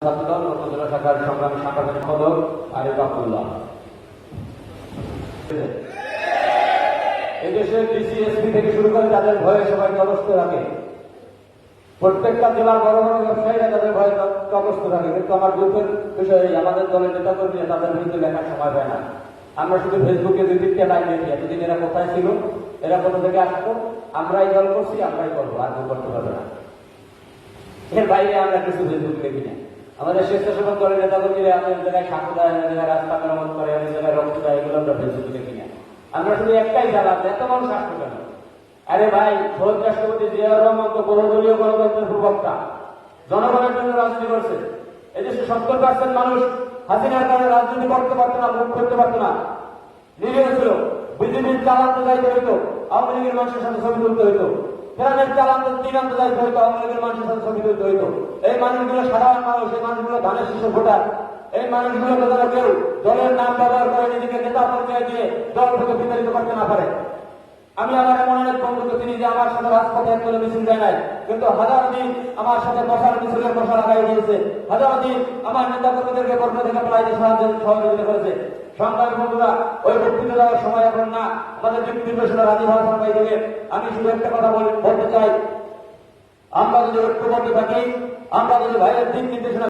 ছাত্রদল উপজেলা শাখার সংগ্রামী সাংগঠনিক সম্পাদক আরিফ আব্দুল্লাহ। এদেশে ডিসিএসপি থেকে শুরু করে তাদের ভয়ে সবাই তটস্থ রাখে, প্রত্যেকটা জেলার বড় বড় ব্যবসায়ীরা তাদের ভয়ে তটস্থ রাখে। কিন্তু আমার দুঃখের বিষয়, আমাদের দলের নেতা কর্মীরা তাদের বিরুদ্ধে লেখার সময় পায় না। আমরা শুধু ফেসবুকে দুই তিনটা লাইন লিখি, এতদিন এরা কোথায় ছিল, এরা কোথা থেকে আসতো, আমরাই দল করছি, আমরাই করবো, আর কেউ করতে পারবে না। এর বাইরে আমরা কিছু ফেসবুক লিখি না। আমাদের স্বেচ্ছাসেবক দলের নেতা কর্মীরা আমাদের জায়গায় সাঁকো দেয়, আমাদের জায়গায় রাস্তা মেরামত করে, আমাদের জায়গায় রক্ত দেয়, এগুলো আমরা ফেসবুকে লিখি না। আমরা শুধু একটাই জ্বালা, এত মানুষ আসতো কেন? আরে ভাই, শহীদ রাষ্ট্রপতি জিয়াউর রহমান তো বহুদলীয় গণতন্ত্রের প্রবক্তা, জনগণের জন্য রাজনীতি করছে। এদেশে 70% মানুষ হাসিনার কারণে রাজনীতি করতে পারতো না, মুখ করতে পারতো না, নিরীহ ছিল। বিজেপির চালাতে যাইতে হইতো, আওয়ামী লীগের মানুষের সাথে ছবি তুলতে হইতো, ফেরানের চালাতে দিনান্ত যাইতে হইতো, আওয়ামী লীগের মানুষের সাথে ছবি তুলতে হইতো। এই মানুষগুলো সাধারণ মানুষ, এই মানুষগুলো ধানের শীর্ষ ভোটার। এই মানুষগুলো তারা কেউ দলের নাম ব্যবহার করে নিজেকে নেতা পর্যায়ে দিয়ে দল থেকে বিতাড়িত করতে না পারে। আমি আমার এমন অনেক বন্ধুকে চিনি যে আমার সাথে রাজপথে একদলে মিছিল দেয় নাই, কিন্তু হাজার দিন আমার সাথে বসার মিছিলের বসা লাগাই দিয়েছে, হাজার দিন আমার নেতা কর্মীদেরকে কর্ম থেকে পালাইতে সহযোগিতা করেছে। সংগ্রামী বন্ধুরা, ওই বক্তৃতা দেওয়ার সময় এখন না, আমাদের যুক্তি নির্দেশনা রাজি হওয়ার সময় থেকে আমি শুধু একটা কথা বলতে চাই, আমরা যদি ঐক্যবদ্ধ থাকি, আমরা যদি ভাইয়ের দিক নির্দেশনা